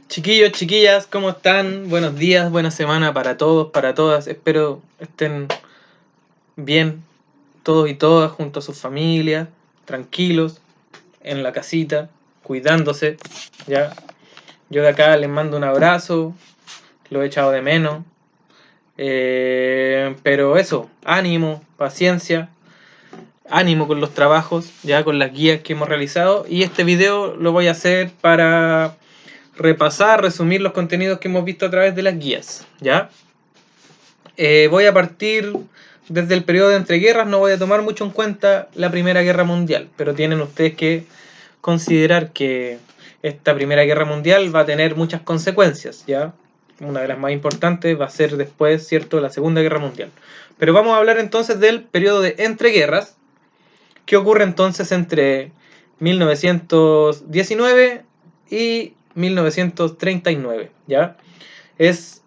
Chiquillos, chiquillas, ¿cómo están? Buenos días, buena semana para todos, para todas. Espero estén bien todos y todas junto a sus familias, tranquilos, en la casita, cuidándose. ¿Ya? Yo de acá les mando un abrazo, lo he echado de menos. Pero eso, ánimo, paciencia, ánimo con los trabajos, ya con las guías que hemos realizado. Y este video lo voy a hacer para repasar, resumir los contenidos que hemos visto a través de las guías, ¿ya? Voy a partir desde el periodo de entreguerras, no voy a tomar mucho en cuenta la Primera Guerra Mundial, pero tienen ustedes que considerar que esta Primera Guerra Mundial va a tener muchas consecuencias, ¿ya? Una de las más importantes va a ser después, ¿cierto?, la Segunda Guerra Mundial. Pero vamos a hablar entonces del periodo de entreguerras, que ocurre entonces entre 1919 y 1939, ¿ya? Es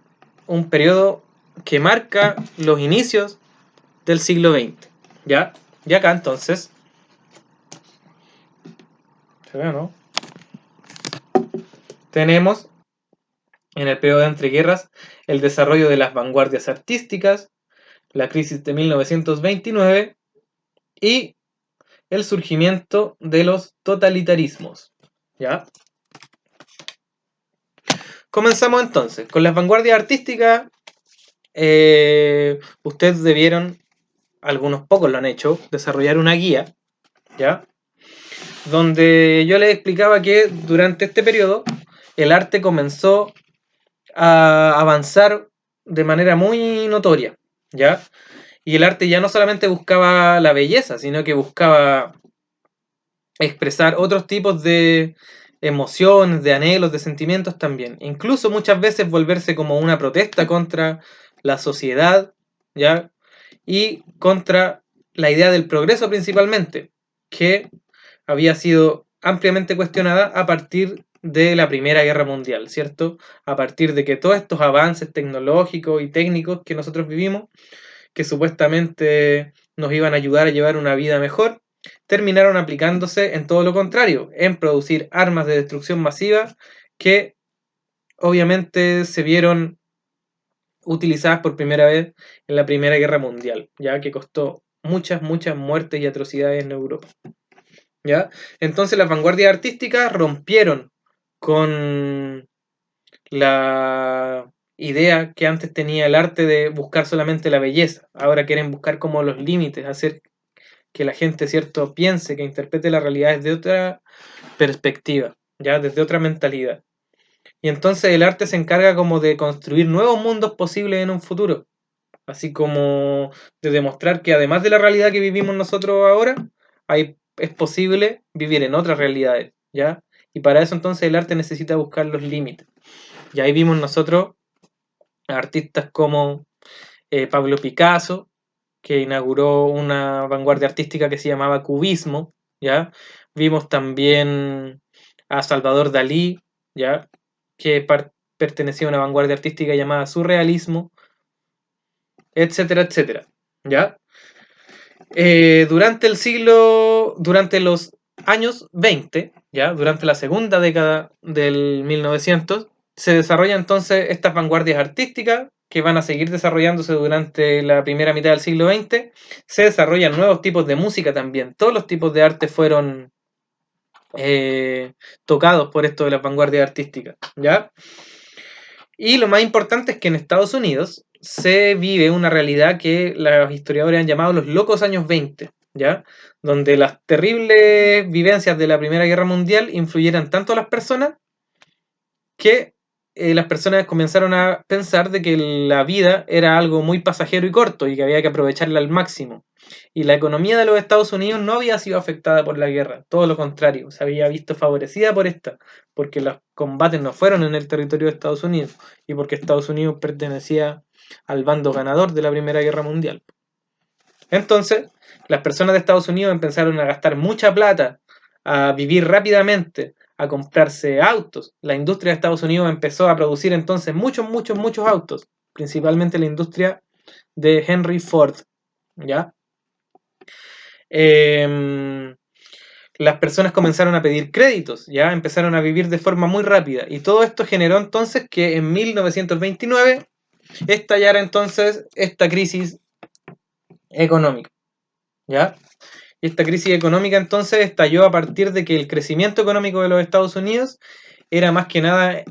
un periodo que marca los inicios del siglo XX, ¿ya? Y acá entonces, ¿se ve, no? Tenemos en el periodo de entreguerras el desarrollo de las vanguardias artísticas, la crisis de 1929 y el surgimiento de los totalitarismos, ¿ya? Comenzamos entonces con las vanguardias artísticas. Ustedes debieron, algunos pocos lo han hecho, desarrollar una guía, ¿ya? Donde yo les explicaba que durante este periodo el arte comenzó a avanzar de manera muy notoria, ¿ya? Y el arte ya no solamente buscaba la belleza, sino que buscaba expresar otros tipos de emociones, de anhelos, de sentimientos también. Incluso muchas veces volverse como una protesta contra la sociedad, ¿ya? Y contra la idea del progreso principalmente, que había sido ampliamente cuestionada a partir de la Primera Guerra Mundial, ¿cierto? A partir de que todos estos avances tecnológicos y técnicos que nosotros vivimos, que supuestamente nos iban a ayudar a llevar una vida mejor, terminaron aplicándose en todo lo contrario, en producir armas de destrucción masiva que obviamente se vieron utilizadas por primera vez en la Primera Guerra Mundial, ya que costó muchas, muchas muertes y atrocidades en Europa. ¿Ya? Entonces las vanguardias artísticas rompieron con la idea que antes tenía el arte de buscar solamente la belleza. Ahora quieren buscar como los límites, hacer que la gente, ¿cierto?, piense, que interprete la realidad desde otra perspectiva, ya desde otra mentalidad. Y entonces el arte se encarga como de construir nuevos mundos posibles en un futuro, así como de demostrar que además de la realidad que vivimos nosotros ahora, es posible vivir en otras realidades, ¿ya? Y para eso entonces el arte necesita buscar los límites. Y ahí vimos nosotros a artistas como Pablo Picasso, que inauguró una vanguardia artística que se llamaba cubismo, ¿ya? Vimos también a Salvador Dalí, ¿ya? Que pertenecía a una vanguardia artística llamada surrealismo, etcétera, etcétera, ¿ya? Durante los años 20, ¿ya? Durante la segunda década del 1900, se desarrollan entonces estas vanguardias artísticas que van a seguir desarrollándose durante la primera mitad del siglo XX. Se desarrollan nuevos tipos de música también. Todos los tipos de arte fueron tocados por esto de las vanguardias artísticas, ¿ya? Y lo más importante es que en Estados Unidos se vive una realidad que los historiadores han llamado los locos años 20, ¿ya? Donde las terribles vivencias de la Primera Guerra Mundial influyeron tanto a las personas que las personas comenzaron a pensar de que la vida era algo muy pasajero y corto y que había que aprovecharla al máximo. Y la economía de los Estados Unidos no había sido afectada por la guerra, todo lo contrario, se había visto favorecida por esta, porque los combates no fueron en el territorio de Estados Unidos y porque Estados Unidos pertenecía al bando ganador de la Primera Guerra Mundial. Entonces, las personas de Estados Unidos empezaron a gastar mucha plata, a vivir rápidamente, a comprarse autos. La industria de Estados Unidos empezó a producir entonces muchos, muchos, muchos autos, principalmente la industria de Henry Ford, ¿ya? Eh, las personas comenzaron a pedir créditos, ya empezaron a vivir de forma muy rápida. Y todo esto generó entonces que en 1929 estallara entonces esta crisis económica, ¿ya? Y esta crisis económica entonces estalló a partir de que el crecimiento económico de los Estados Unidos era más que nada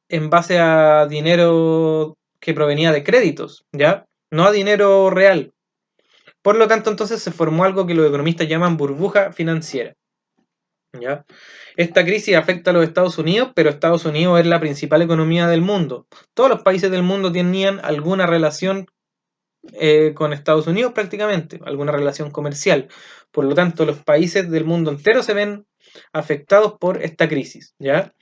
en base a dinero que provenía de créditos, ¿ya? No a dinero real. Por lo tanto, entonces se formó algo que los economistas llaman burbuja financiera, ¿ya? Esta crisis afecta a los Estados Unidos, pero Estados Unidos es la principal economía del mundo. Todos los países del mundo tenían alguna relación con Estados Unidos prácticamente, alguna relación comercial. Por lo tanto, los países del mundo entero se ven afectados por esta crisis, ¿ya?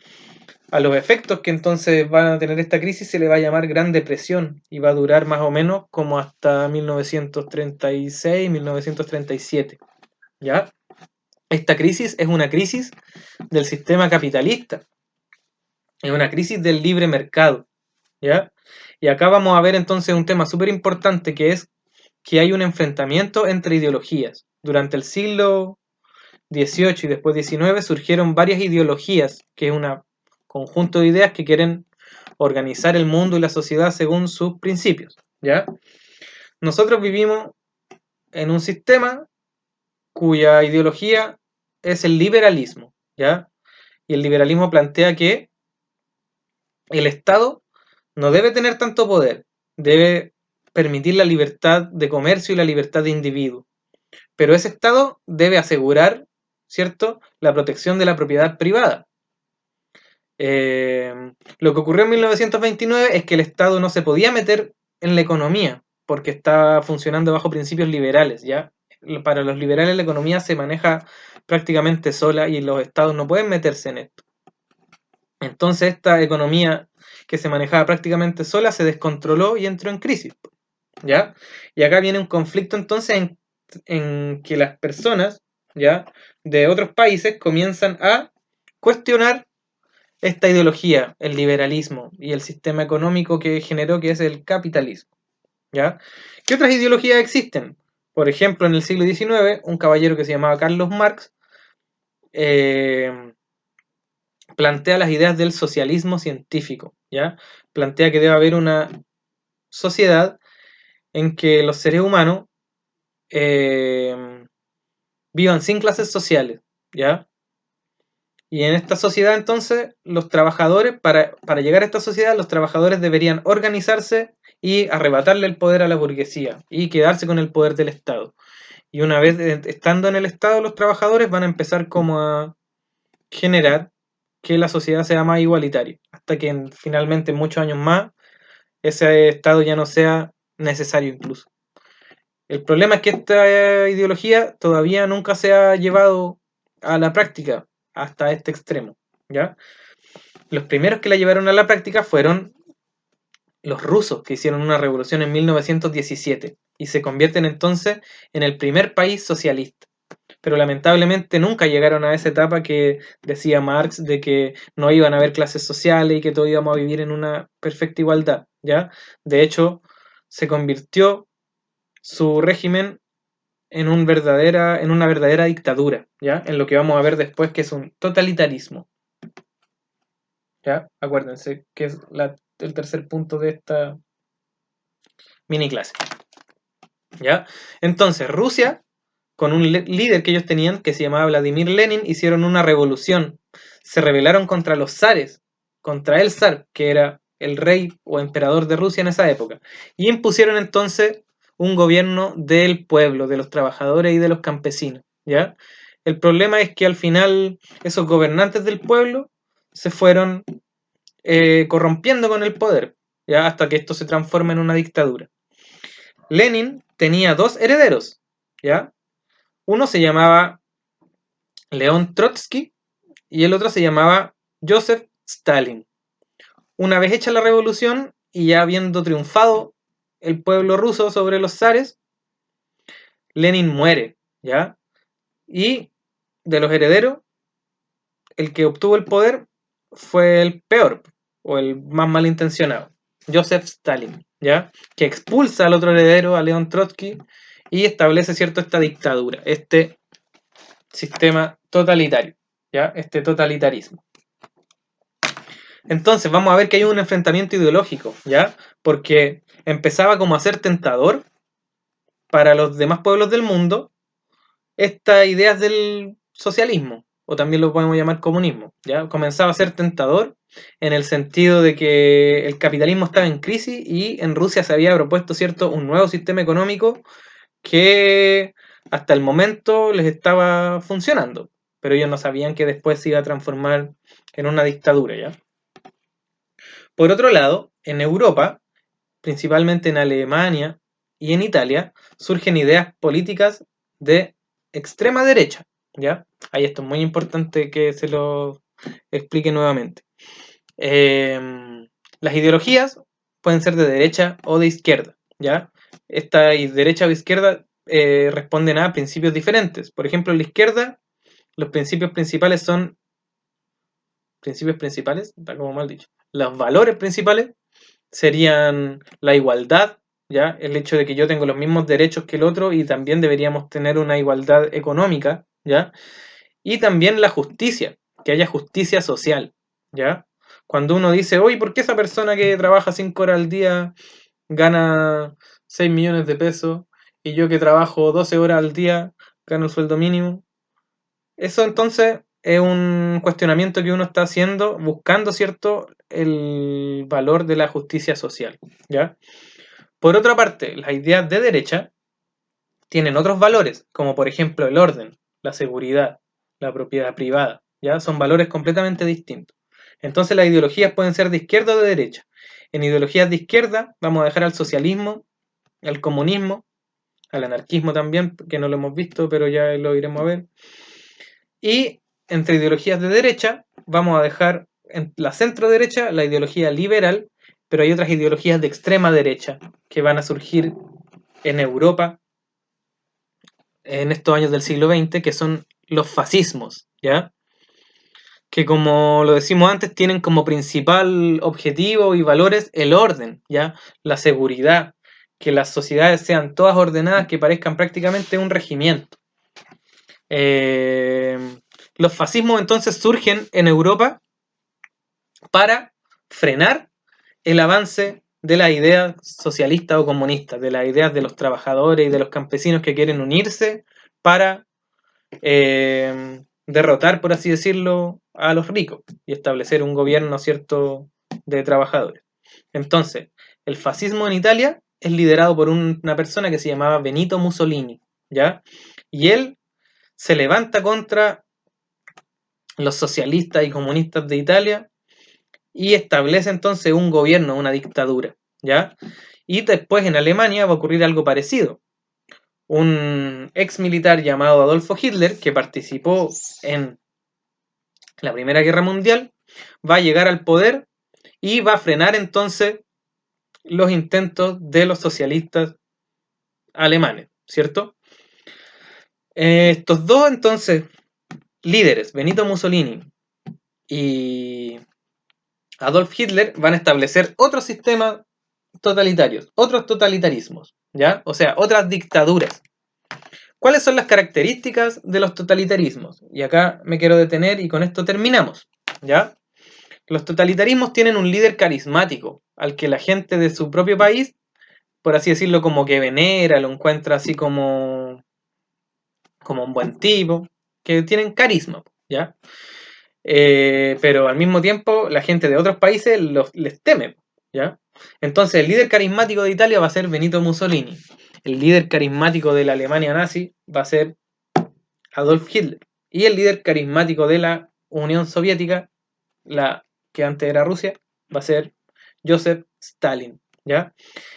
A los efectos que entonces van a tener esta crisis se le va a llamar Gran Depresión y va a durar más o menos como hasta 1936, 1937, ¿ya? Esta crisis es una crisis del sistema capitalista, es una crisis del libre mercado, ¿ya? Y acá vamos a ver entonces un tema súper importante que es que hay un enfrentamiento entre ideologías. Durante el siglo XVIII y después XIX surgieron varias ideologías, que es un conjunto de ideas que quieren organizar el mundo y la sociedad según sus principios, ¿ya? Nosotros vivimos en un sistema cuya ideología es el liberalismo, ¿ya? Y el liberalismo plantea que el Estado no debe tener tanto poder, debe permitir la libertad de comercio y la libertad de individuo. Pero ese Estado debe asegurar, ¿cierto?, la protección de la propiedad privada. Lo que ocurrió en 1929 es que el Estado no se podía meter en la economía porque estaba funcionando bajo principios liberales, ¿ya? Para los liberales la economía se maneja prácticamente sola y los Estados no pueden meterse en esto. Entonces esta economía que se manejaba prácticamente sola se descontroló y entró en crisis, ¿ya? Y acá viene un conflicto entonces en que las personas, ¿ya?, de otros países comienzan a cuestionar esta ideología, el liberalismo y el sistema económico que generó, que es el capitalismo, ¿ya? ¿Qué otras ideologías existen? Por ejemplo, en el siglo XIX, un caballero que se llamaba Carlos Marx plantea las ideas del socialismo científico, ¿ya? Plantea que debe haber una sociedad en que los seres humanos vivan sin clases sociales, ¿ya? Y en esta sociedad entonces los trabajadores, para llegar a esta sociedad, los trabajadores deberían organizarse y arrebatarle el poder a la burguesía y quedarse con el poder del Estado. Y una vez estando en el Estado, los trabajadores van a empezar como a generar que la sociedad sea más igualitaria, hasta que finalmente muchos años más ese Estado ya no sea necesario incluso. El problema es que esta ideología todavía nunca se ha llevado a la práctica hasta este extremo, ¿ya? Los primeros que la llevaron a la práctica fueron los rusos, que hicieron una revolución en 1917 y se convierten entonces en el primer país socialista. Pero lamentablemente nunca llegaron a esa etapa que decía Marx de que no iban a haber clases sociales y que todos íbamos a vivir en una perfecta igualdad, ¿ya? De hecho, se convirtió su régimen en una verdadera dictadura, ¿ya? En lo que vamos a ver después, que es un totalitarismo, ¿ya? Acuérdense que es el tercer punto de esta mini clase, ¿ya? Entonces, Rusia, con un líder que ellos tenían, que se llamaba Vladimir Lenin, hicieron una revolución. Se rebelaron contra los zares, contra el zar, que era el rey o emperador de Rusia en esa época, y impusieron entonces un gobierno del pueblo, de los trabajadores y de los campesinos, ¿ya? El problema es que al final esos gobernantes del pueblo se fueron corrompiendo con el poder, ¿ya? Hasta que esto se transforma en una dictadura. Lenin tenía dos herederos, ¿ya? Uno se llamaba León Trotsky y el otro se llamaba Joseph Stalin. Una vez hecha la revolución y ya habiendo triunfado el pueblo ruso sobre los zares, Lenin muere, ¿ya? Y de los herederos, el que obtuvo el poder fue el peor o el más malintencionado, Joseph Stalin, ¿ya? Que expulsa al otro heredero, a León Trotsky, y establece, ¿cierto?, esta dictadura, este sistema totalitario, ¿ya? Este totalitarismo. Entonces vamos a ver que hay un enfrentamiento ideológico, ¿ya? Porque empezaba como a ser tentador para los demás pueblos del mundo estas ideas del socialismo, o también lo podemos llamar comunismo, ¿ya? Comenzaba a ser tentador en el sentido de que el capitalismo estaba en crisis y en Rusia se había propuesto, ¿cierto?, un nuevo sistema económico que hasta el momento les estaba funcionando, pero ellos no sabían que después se iba a transformar en una dictadura, ¿ya? Por otro lado, en Europa, principalmente en Alemania y en Italia, surgen ideas políticas de extrema derecha, ¿ya? Ahí esto es muy importante que se lo explique nuevamente. Las ideologías pueden ser de derecha o de izquierda, ¿ya? Esta derecha o izquierda responden a principios diferentes. Por ejemplo, en la izquierda, los principios principales son... ¿Principios principales? Está como mal dicho. Los valores principales serían la igualdad, ¿ya? El hecho de que yo tengo los mismos derechos que el otro y también deberíamos tener una igualdad económica, ¿ya? Y también la justicia, que haya justicia social, ¿ya? Cuando uno dice, oye, ¿por qué esa persona que trabaja 5 horas al día gana 6 millones de pesos y yo que trabajo 12 horas al día gano el sueldo mínimo? Eso entonces es un cuestionamiento que uno está haciendo buscando, ¿cierto?, el valor de la justicia social, ¿ya? Por otra parte, las ideas de derecha tienen otros valores, como por ejemplo el orden, la seguridad, la propiedad privada, ¿ya? Son valores completamente distintos. Entonces las ideologías pueden ser de izquierda o de derecha. En ideologías de izquierda vamos a dejar al socialismo, al comunismo, al anarquismo también, que no lo hemos visto, pero ya lo iremos a ver. Y entre ideologías de derecha vamos a dejar en la centro derecha la ideología liberal, pero hay otras ideologías de extrema derecha que van a surgir en Europa en estos años del siglo XX, que son los fascismos, ¿ya? Que como lo decimos antes, tienen como principal objetivo y valores el orden, ¿ya? La seguridad, que las sociedades sean todas ordenadas, que parezcan prácticamente un regimiento. Eh, los fascismos entonces surgen en Europa para frenar el avance de las ideas socialistas o comunistas, de las ideas de los trabajadores y de los campesinos que quieren unirse para derrotar, por así decirlo, a los ricos y establecer un gobierno, ¿cierto?, de trabajadores. Entonces, el fascismo en Italia es liderado por una persona que se llamaba Benito Mussolini, ¿ya? Y él se levanta contra los socialistas y comunistas de Italia y establece entonces un gobierno, una dictadura, ¿ya? Y después en Alemania va a ocurrir algo parecido. Un ex militar llamado Adolfo Hitler, que participó en la Primera Guerra Mundial, va a llegar al poder y va a frenar entonces los intentos de los socialistas alemanes, ¿cierto? Estos dos entonces líderes, Benito Mussolini y Adolf Hitler, van a establecer otro sistema totalitarios, otros totalitarismos, ¿ya? O sea, otras dictaduras. ¿Cuáles son las características de los totalitarismos? Y acá me quiero detener y con esto terminamos, ¿ya? Los totalitarismos tienen un líder carismático, al que la gente de su propio país, por así decirlo, como que venera, lo encuentra así como un buen tipo, que tienen carisma, ¿ya? Pero al mismo tiempo la gente de otros países les teme, ¿ya? Entonces el líder carismático de Italia va a ser Benito Mussolini. El líder carismático de la Alemania nazi va a ser Adolf Hitler. Y el líder carismático de la Unión Soviética, la que antes era Rusia, va a ser Joseph Stalin, ¿ya?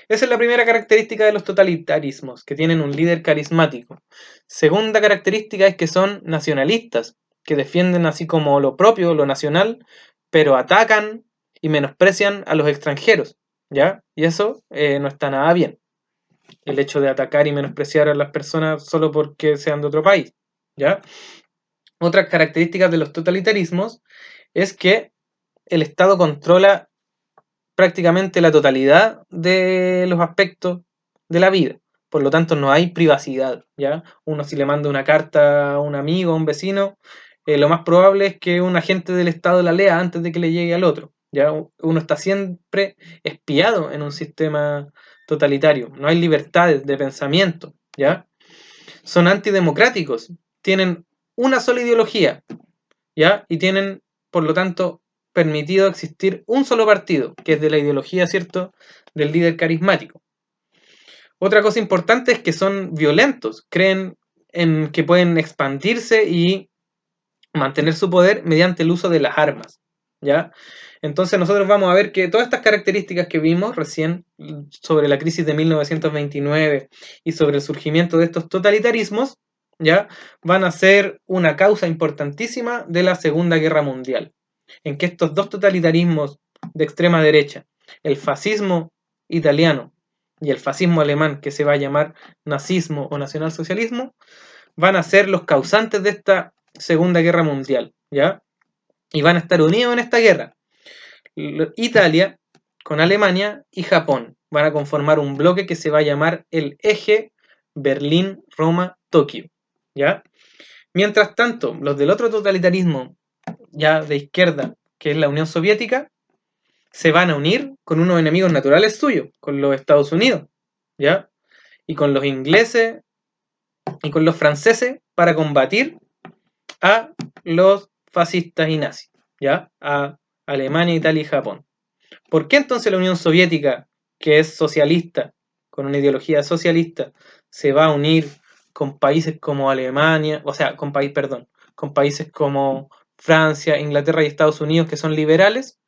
Esa es la primera característica de los totalitarismos, que tienen un líder carismático. Segunda característica es que son nacionalistas, que defienden así como lo propio, lo nacional, pero atacan y menosprecian a los extranjeros, ¿ya? Y eso no está nada bien. El hecho de atacar y menospreciar a las personas solo porque sean de otro país, ¿ya? Otras características de los totalitarismos es que el Estado controla prácticamente la totalidad de los aspectos de la vida. Por lo tanto, no hay privacidad, ¿ya? Uno si le manda una carta a un amigo, a un vecino, lo más probable es que un agente del Estado la lea antes de que le llegue al otro. ¿Ya? Uno está siempre espiado en un sistema totalitario. No hay libertades de pensamiento. ¿Ya? Son antidemocráticos. Tienen una sola ideología. ¿Ya? Y tienen, por lo tanto, permitido existir un solo partido, que es de la ideología, ¿cierto?, del líder carismático. Otra cosa importante es que son violentos. Creen en que pueden expandirse y mantener su poder mediante el uso de las armas, ¿ya? Entonces nosotros vamos a ver que todas estas características que vimos recién sobre la crisis de 1929 y sobre el surgimiento de estos totalitarismos, ¿ya? Van a ser una causa importantísima de la Segunda Guerra Mundial, en que estos dos totalitarismos de extrema derecha, el fascismo italiano y el fascismo alemán, que se va a llamar nazismo o nacionalsocialismo, van a ser los causantes de esta Segunda Guerra Mundial, ¿ya? Y van a estar unidos en esta guerra. Italia con Alemania y Japón van a conformar un bloque que se va a llamar el eje Berlín-Roma-Tokio, ¿ya? Mientras tanto, los del otro totalitarismo, ya de izquierda, que es la Unión Soviética, se van a unir con unos enemigos naturales suyos, con los Estados Unidos, ¿ya? Y con los ingleses y con los franceses para combatir a los fascistas y nazis, ¿ya? A Alemania, Italia y Japón. ¿Por qué entonces la Unión Soviética, que es socialista, con una ideología socialista, se va a unir con países como Alemania, o sea, con países como Francia, Inglaterra y Estados Unidos que son liberales?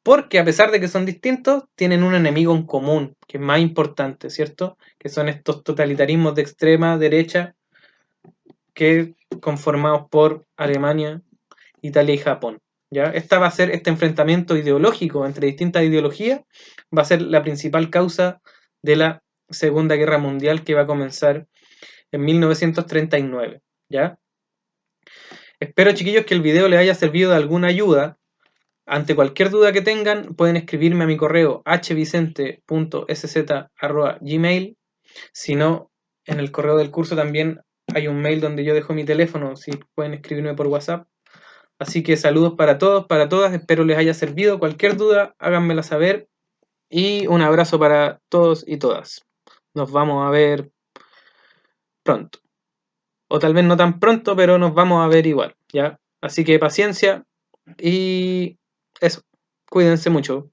Porque a pesar de que son distintos, tienen un enemigo en común, que es más importante, ¿cierto? Que son estos totalitarismos de extrema derecha que conformados por Alemania, Italia y Japón. ¿Ya? Este enfrentamiento ideológico entre distintas ideologías va a ser la principal causa de la Segunda Guerra Mundial, que va a comenzar en 1939. ¿Ya? Espero, chiquillos, que el video les haya servido de alguna ayuda. Ante cualquier duda que tengan, pueden escribirme a mi correo hvicente.sz@gmail. Si no, en el correo del curso también hay un mail donde yo dejo mi teléfono, si pueden escribirme por WhatsApp. Así que saludos para todos, para todas, espero les haya servido. Cualquier duda, háganmela saber. Y un abrazo para todos y todas. Nos vamos a ver pronto. O tal vez no tan pronto, pero nos vamos a ver igual, ¿ya? Así que paciencia y eso. Cuídense mucho.